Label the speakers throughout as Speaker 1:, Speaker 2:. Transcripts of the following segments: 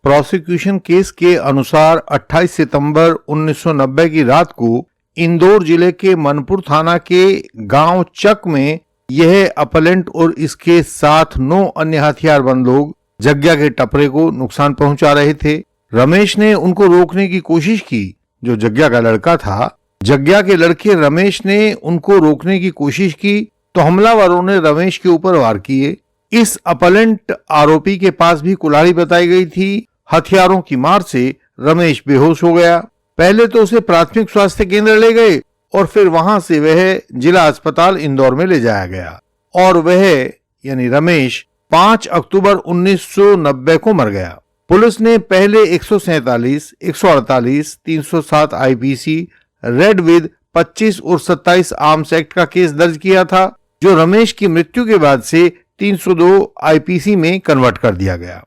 Speaker 1: Prosecution case के अनुसार 28 सितंबर 1990 की रात को इंदौर जिले के मनपुर थाना के गांव चक में यह अपलेंट और इसके साथ 9 अन्य हथियारबंद लोग जग्गा के टपरे को नुकसान पहुंचा रहे थे। रमेश ने उनको रोकने की कोशिश की, जो जग्गा का लड़का था। जग्गा के लड़के रमेश ने उनको रोकने की कोशिश की तो हमलावरों ने रमेश के ऊपर वार किए। इस अपलेंट आरोपी के पास भी कुल्हाड़ी बताई गई थी। हथियारों की मार से रमेश बेहोश हो गया। पहले तो उसे प्राथमिक स्वास्थ्य केंद्र ले गए और फिर वहां से वह जिला अस्पताल इंदौर में ले जाया गया और वह यानी रमेश 5 अक्टूबर 1990 को मर गया। पुलिस ने पहले 147, 148, 307 आईपीसी, रेड विद 25 और 27 आर्म्स एक्ट का केस दर्ज किया था, जो रमेश की मृत्यु के बाद से 302 आईपीसी में कन्वर्ट कर दिया गया।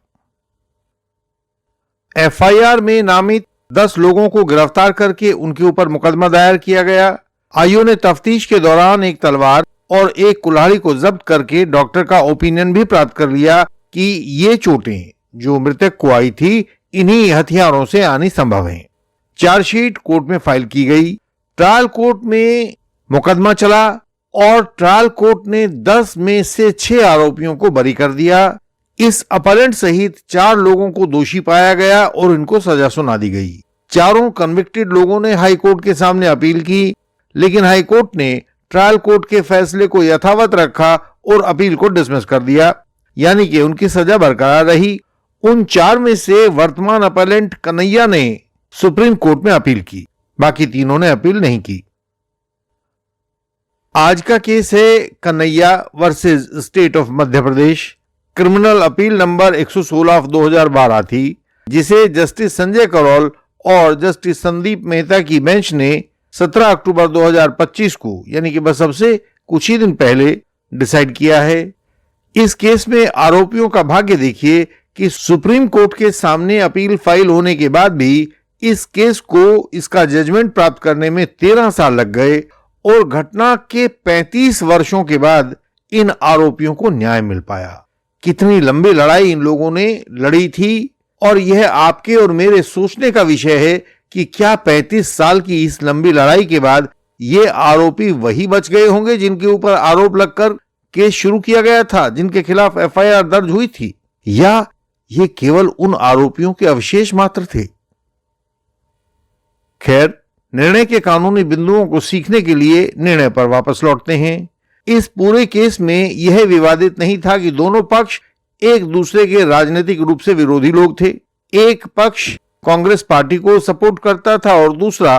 Speaker 1: एफआईआर में नामित 10 लोगों को गिरफ्तार करके उनके ऊपर मुकदमा दायर किया गया। आईओ ने तफ्तीश के दौरान एक तलवार और एक कुल्हाड़ी को जब्त करके डॉक्टर का ओपिनियन भी प्राप्त कर लिया कि ये चोटें जो मृतक को आई थी इन्हीं हथियारों से आनी संभव है। चार्जशीट कोर्ट में फाइल की गई। ट्रायल कोर्ट में मुकदमा चला और ट्रायल कोर्ट ने 10 में से 6 आरोपियों को बरी कर दिया। इस अपलेंट सहित 4 लोगों को दोषी पाया गया और इनको सजा सुना दी गई। चारों कन्विक्टेड लोगों ने हाई कोर्ट के सामने अपील की, लेकिन हाई कोर्ट ने ट्रायल कोर्ट के फैसले को यथावत रखा और अपील को डिसमिस कर दिया, यानी कि उनकी सजा बरकरार रही। उन 4 में से वर्तमान अपलेंट कन्हैया ने सुप्रीम कोर्ट में अपील की, बाकी तीनों ने अपील नहीं की। आज का केस है Kanhaiya versus state of Madhya Pradesh. Criminal appeal number 116/2012 थी, जिसे जस्टिस संजय करोल और जस्टिस संदीप मेहता की बेंच ने 17 अक्टूबर 2025 को यानी कि बस अब से कुछ ही दिन पहले डिसाइड किया है। इस केस में आरोपियों का भाग्य देखिए कि सुप्रीम कोर्ट के सामने अपील फाइल होने के बाद भी इस केस को इसका जजमेंट प्राप्त करने में 13 साल लग गए और घटना के 35 वर्षों के बाद इन आरोपियों को न्याय मिल पाया। कितनी लंबी लड़ाई इन लोगों ने लड़ी थी और यह आपके और मेरे सोचने का विषय है कि क्या 35 साल की इस लंबी लड़ाई के बाद ये आरोपी वही बच गए होंगे जिनके ऊपर आरोप लगकर केस शुरू किया गया था, जिनके खिलाफ एफआईआर दर्ज हुई थी, या ये केवल उन आरोपियों के अवशेष मात्र थे। खैर, निर्णय के कानूनी बिंदुओं को सीखने के लिए निर्णय पर वापस लौटते हैं। इस पूरे केस में यह विवादित नहीं था कि दोनों पक्ष एक दूसरे के राजनीतिक रूप से विरोधी लोग थे। एक पक्ष कांग्रेस पार्टी को सपोर्ट करता था और दूसरा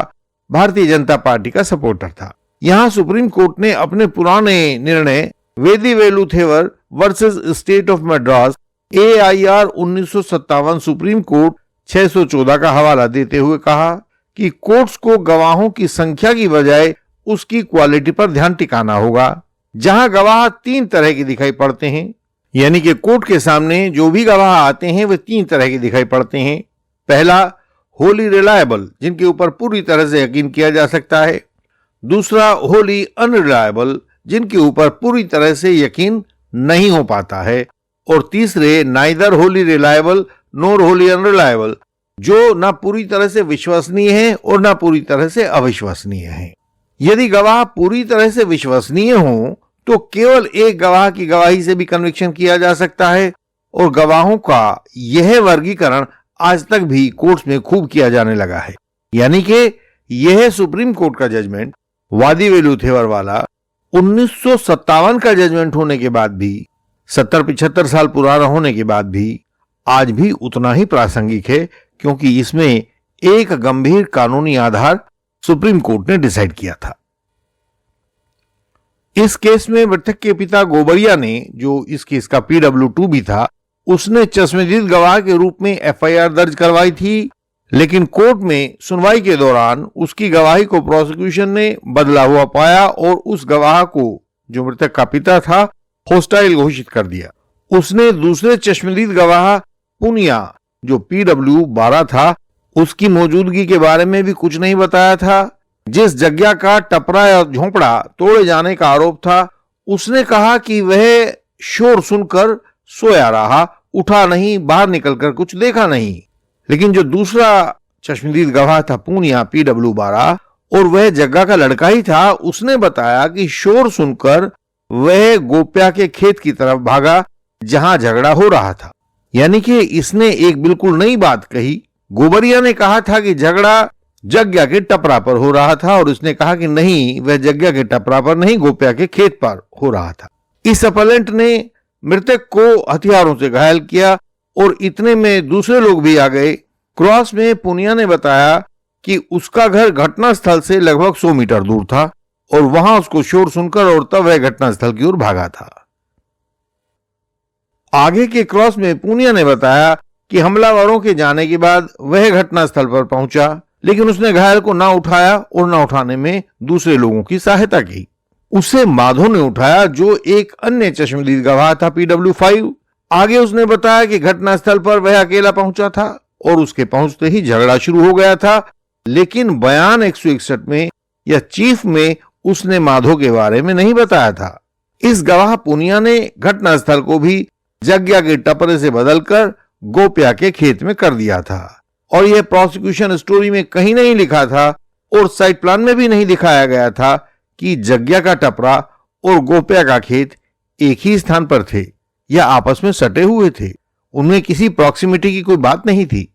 Speaker 1: भारतीय जनता पार्टी का सपोर्टर था। यहां सुप्रीम कोर्ट ने अपने पुराने निर्णय Vedivelu Thevar versus state of Madras AIR 1957 supreme court 614 का हवाला देते हुए कहा कि कोर्ट्स को गवाहों की संख्या की बजाय उसकी क्वालिटी पर ध्यान टिकाना होगा। जहां गवाह 3 तरह के दिखाई पड़ते हैं, यानी कि कोर्ट के सामने जो भी गवाह आते हैं वे 3 तरह के दिखाई पड़ते हैं। पहला, होली रिलायबल, जिनके ऊपर पूरी तरह से यकीन किया जा सकता है। दूसरा, होली अनरिलायबल, जिनके ऊपर पूरी तरह से यकीन नहीं हो पाता है। और तीसरे, नाइदर होली रिलायबल नोर होली अनरिलायबल, जो ना पूरी तरह से विश्वसनीय है और ना पूरी तरह से अविश्वसनीय है। यदि गवाह पूरी तरह से विश्वसनीय हो तो केवल एक गवाह की गवाही से भी कन्विक्शन किया जा सकता है और गवाहों का यह वर्गीकरण आज तक भी कोर्ट्स में खूब किया जाने लगा है। यानी कि यह सुप्रीम कोर्ट का जजमेंट वादीवेलुथेवर वाला 1957 का जजमेंट होने के बाद भी, 70-75 साल पुराना होने के बाद भी आज भी उतना ही प्रासंगिक है, क्योंकि इसमें एक गंभीर कानूनी आधार सुप्रीम कोर्ट ने डिसाइड किया था। इस केस में मृतक के पिता गोबरिया ने, जो इस केस का PW2 भी था, उसने चश्मदीद गवाह के रूप में एफआईआर दर्ज करवाई थी, लेकिन कोर्ट में सुनवाई के दौरान उसकी गवाही को प्रोसिक्यूशन ने बदला हुआ पाया और उस गवाह को, जो मृतक का पिता था, होस्टाइल घोषित कर दिया। उसने दूसरे चश्मदीद गवाह पुनिया, जो PW12 था, उसकी मौजूदगी के बारे में भी कुछ नहीं बताया था। जिस जगह का टपरा या झोंपड़ा तोड़े जाने का आरोप था, उसने कहा कि वह शोर सुनकर सोया रहा, उठा नहीं, बाहर निकलकर कुछ देखा नहीं। लेकिन जो दूसरा चश्मदीद गवाह था पूनिया PW बारा, और वह जग्गा का लड़का ही था, उसने बताया कि शोर सुनकर वह गोप्या के खेत की तरफ भागा जहां झगड़ा हो रहा था। यानी कि इसने एक बिल्कुल नई बात कही। गोबरिया ने कहा था कि झगड़ा जग्गा के टपरा पर हो रहा था और उसने कहा कि नहीं, वह जग्गा के टपरा पर नहीं, गोप्या के खेत पर हो रहा था। इस अपलेंट ने मृतक को हथियारों से घायल किया और इतने में दूसरे लोग भी आ गए। क्रॉस में पूनिया ने बताया कि उसका घर घटनास्थल से लगभग 100 मीटर दूर था और वहां उसको शोर सुनकर और तब वह घटनास्थल की ओर भागा था। आगे के क्रॉस में पूनिया ने बताया कि हमलावरों के जाने के बाद वह घटनास्थल पर पहुंचा, लेकिन उसने घायल को ना उठाया और ना उठाने में दूसरे लोगों की सहायता की। उसे माधो ने उठाया, जो एक अन्य चश्मदीद गवाह था PW5। आगे उसने बताया कि घटनास्थल पर वह अकेला पहुंचा था और उसके पहुंचते ही झगड़ा शुरू हो गया था, लेकिन बयान 161 में या चीफ में उसने माधो के बारे में नहीं बताया था। इस गवाह पूनिया ने घटनास्थल को भी जग्गा के टपरे से बदलकर गोप्या के खेत में कर दिया था और यह प्रोसिक्यूशन स्टोरी में कहीं नहीं लिखा था और साइट प्लान में भी नहीं दिखाया गया था कि जग्गा का टपरा और गोप्या का खेत एक ही स्थान पर थे या आपस में सटे हुए थे। उनमें किसी प्रॉक्सिमिटी की कोई बात नहीं थी।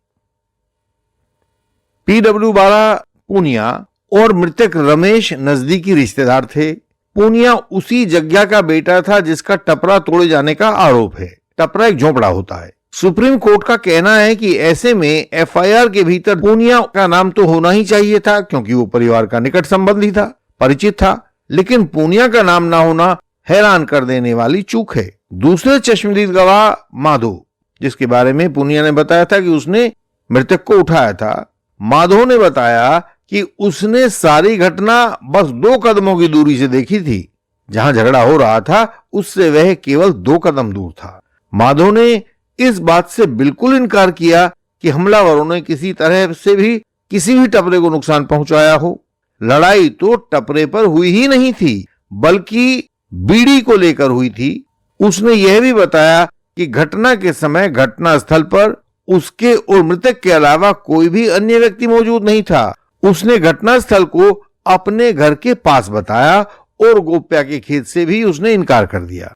Speaker 1: PW बारा पूनिया और मृतक रमेश नजदीकी रिश्तेदार थे। पूनिया उसी जग्गा का बेटा था जिसका टपरा तोड़े जाने का आरोप है। टपरा एक झोपड़ा होता है। सुप्रीम कोर्ट का कहना है कि ऐसे में FIR के भीतर पूनिया का नाम तो होना ही चाहिए था क्योंकि वो परिवार का निकट संबंधी था, परिचित था, लेकिन पूनिया का नाम ना होना हैरान कर देने वाली चूक है। दूसरे चश्मदीद गवाह माधो, जिसके बारे में पूनिया ने बताया था कि उसने मृतक को उठाया था, माधो ने बताया कि उसने सारी घटना बस 2 कदमों की दूरी से देखी थी। जहां झगड़ा हो रहा था उससे वह केवल 2 कदम दूर था। माधो ने इस बात से बिल्कुल इनकार किया कि हमलावरों ने किसी तरह से भी किसी भी टपरे को नुकसान पहुंचाया हो। लड़ाई तो टपरे पर हुई ही नहीं थी, बल्कि बीड़ी को लेकर हुई थी। उसने यह भी बताया कि घटना के समय घटनास्थल पर उसके और मृतक के अलावा कोई भी अन्य व्यक्ति मौजूद नहीं था। उसने घटनास्थल को अपने घर के पास बताया और गोप्या के खेत से भी उसने इनकार कर दिया।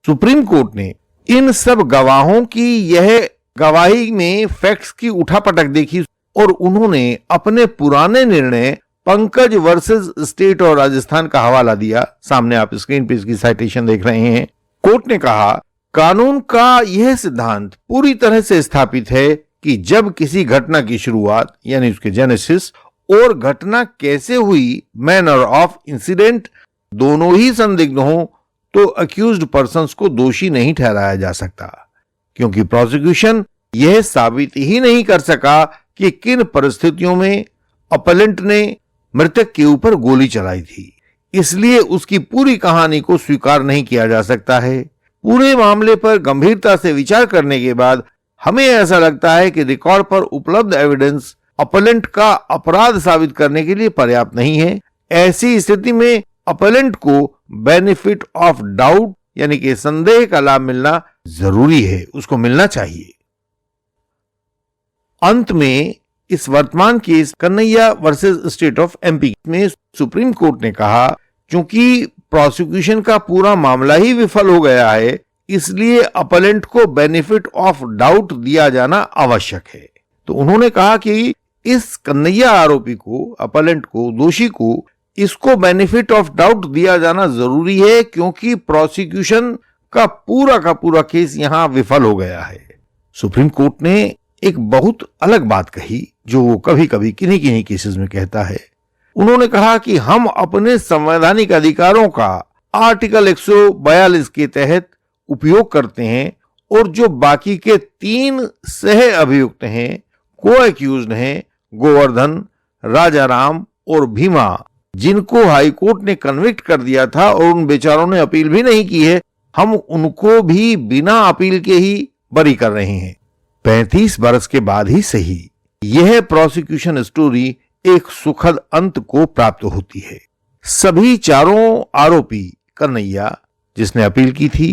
Speaker 1: सुप्रीम कोर्ट ने इन सब गवाहों की यह गवाही में फैक्ट्स की उठापटक देखी और उन्होंने अपने पुराने निर्णय पंकज वर्सेस स्टेट और राजस्थान का हवाला दिया। सामने आप स्क्रीन पे इसकी साइटेशन देख रहे हैं। कोर्ट ने कहा, कानून का यह सिद्धांत पूरी तरह से स्थापित है कि जब किसी घटना की शुरुआत यानी उसके जेनेसिस और घटना कैसे हुई मैनर ऑफ इंसिडेंट दोनों ही संदिग्ध हों तो अक्यूज्ड पर्संस को दोषी नहीं ठहराया जा सकता, क्योंकि प्रोसिक्यूशन यह साबित ही नहीं कर सका कि किन परिस्थितियों में अपलेंट ने मृतक के ऊपर गोली चलाई थी। इसलिए उसकी पूरी कहानी को स्वीकार नहीं किया जा सकता है। पूरे मामले पर गंभीरता से विचार करने के बाद हमें ऐसा लगता है कि रिकॉर्ड पर उपलब्ध एविडेंस अपलेंट का अपराध साबित करने के लिए पर्याप्त नहीं है। ऐसी स्थिति में अपलेंट को बेनिफिट ऑफ डाउट यानी कि संदेह का लाभ मिलना जरूरी है, उसको मिलना चाहिए। अंत में इस वर्तमान case Kanhaiya versus state of MP में सुप्रीम कोर्ट ने कहा, क्योंकि प्रोसिक्यूशन का पूरा मामला ही विफल हो गया है, इसलिए अपलेंट को बेनिफिट ऑफ डाउट दिया जाना आवश्यक है। तो उन्होंने कहा कि इस कन्हैया आरोपी को, अपलेंट को, दोषी को, इसको बेनिफिट ऑफ डाउट दिया जाना जरूरी है क्योंकि प्रोसिक्यूशन का पूरा केस यहां विफल हो गया है। सुप्रीम कोर्ट ने एक बहुत अलग बात कही जो वो कभी कभी किन्हीं किन्हीं केसेस में कहता है। उन्होंने कहा कि हम अपने संवैधानिक अधिकारों का आर्टिकल 142 के तहत उपयोग करते हैं और जो बाकी के 3 सह अभियुक्त हैं, को एक्यूज्ड हैं, गोवर्धन, राजाराम और भीमा, जिनको हाई कोर्ट ने कन्विक्ट कर दिया था और उन बेचारों ने अपील भी नहीं की है, हम उनको भी बिना अपील के ही बरी कर रहे हैं। 35 बरस के बाद ही सही यह प्रोसिक्यूशन स्टोरी एक सुखद अंत को प्राप्त होती है। सभी चारों आरोपी, कन्हैया जिसने अपील की थी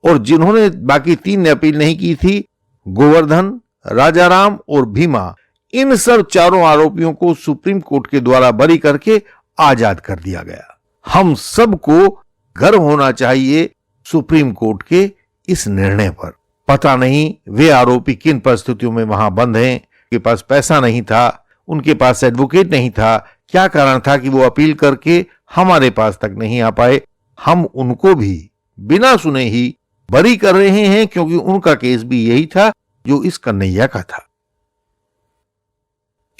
Speaker 1: और जिन्होंने बाकी 3 ने अपील नहीं की थी, गोवर्धन, राजाराम और भीमा, इन सब चारों आरोपियों को सुप्रीम कोर्ट के द्वारा बरी करके आजाद कर दिया गया। हम सबको गर्व होना चाहिए सुप्रीम कोर्ट के इस निर्णय पर। पता नहीं वे आरोपी किन परिस्थितियों में वहां बंद हैं, उनके पास पैसा नहीं था, उनके पास एडवोकेट नहीं था, क्या कारण था कि वो अपील करके हमारे पास तक नहीं आ पाए। हम उनको भी बिना सुने ही बरी कर रहे हैं, क्योंकि उनका केस भी यही था जो इस कन्हैया का था।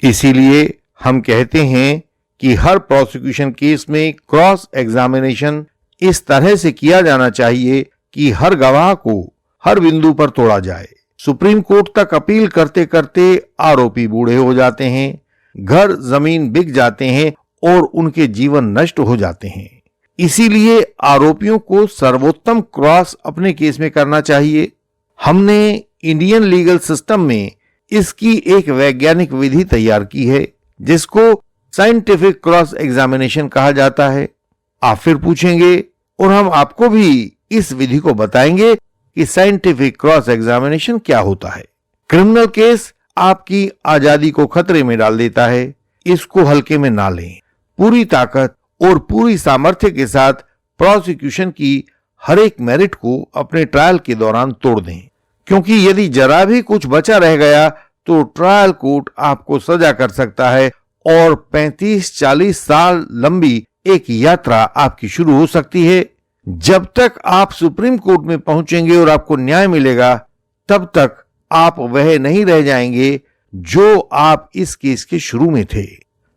Speaker 1: इसीलिए हम कहते हैं कि हर प्रोसिक्यूशन केस में क्रॉस एग्जामिनेशन इस तरह से किया जाना चाहिए कि हर गवाह को हर बिंदु पर तोड़ा जाए। सुप्रीम कोर्ट तक अपील करते करते आरोपी बूढ़े हो जाते हैं, घर जमीन बिक जाते हैं और उनके जीवन नष्ट हो जाते हैं। इसीलिए आरोपियों को सर्वोत्तम क्रॉस अपने केस में करना चाहिए। हमने इंडियन लीगल सिस्टम में इसकी एक वैज्ञानिक विधि तैयार की है, जिसको साइंटिफिक क्रॉस एग्जामिनेशन कहा जाता है। आप फिर पूछेंगे और हम आपको भी इस विधि को बताएंगे कि साइंटिफिक क्रॉस एग्जामिनेशन क्या होता है। क्रिमिनल केस आपकी आजादी को खतरे में डाल देता है, इसको हल्के में ना लें। पूरी ताकत और पूरी सामर्थ्य के साथ प्रोसिक्यूशन की हर एक मेरिट को अपने ट्रायल के दौरान तोड़ दें, क्योंकि यदि जरा भी कुछ बचा रह गया तो ट्रायल कोर्ट आपको सजा कर सकता है और 35-40 साल लंबी एक यात्रा आपकी शुरू हो सकती है। जब तक आप सुप्रीम कोर्ट में पहुंचेंगे और आपको न्याय मिलेगा, तब तक आप वह नहीं रह जाएंगे जो आप इस केस के शुरू में थे।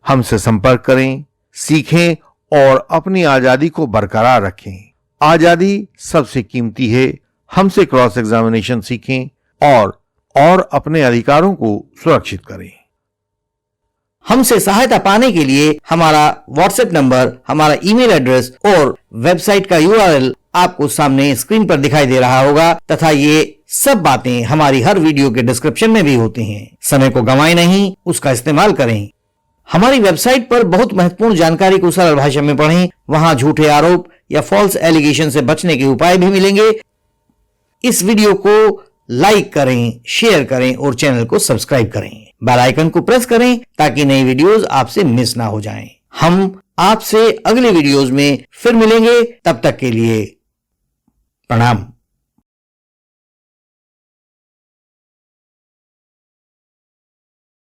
Speaker 1: हमसे संपर्क करें, सीखें और अपनी आजादी को बरकरार रखें। आजादी सबसे कीमती है। हमसे क्रॉस एग्जामिनेशन सीखें और अपने अधिकारों को सुरक्षित करें।
Speaker 2: हमसे सहायता पाने के लिए हमारा व्हाट्सएप नंबर, हमारा ईमेल एड्रेस और वेबसाइट का यूआरएल आपको सामने स्क्रीन पर दिखाई दे रहा होगा, तथा ये सब बातें हमारी हर वीडियो के डिस्क्रिप्शन में भी होती हैं। समय को गंवाएं नहीं, उसका इस्तेमाल करें। हमारी वेबसाइट पर बहुत महत्वपूर्ण जानकारी को सरल भाषा में पढ़ें। वहां झूठे आरोप या फॉल्स एलिगेशन से बचने के उपाय भी मिलेंगे। इस वीडियो को लाइक करें, शेयर करें और चैनल को सब्सक्राइब करें। बेल आइकन को प्रेस करें ताकि नई वीडियोस आपसे मिस ना हो जाएं। हम आपसे अगले वीडियोस में फिर मिलेंगे। तब तक के लिए प्रणाम।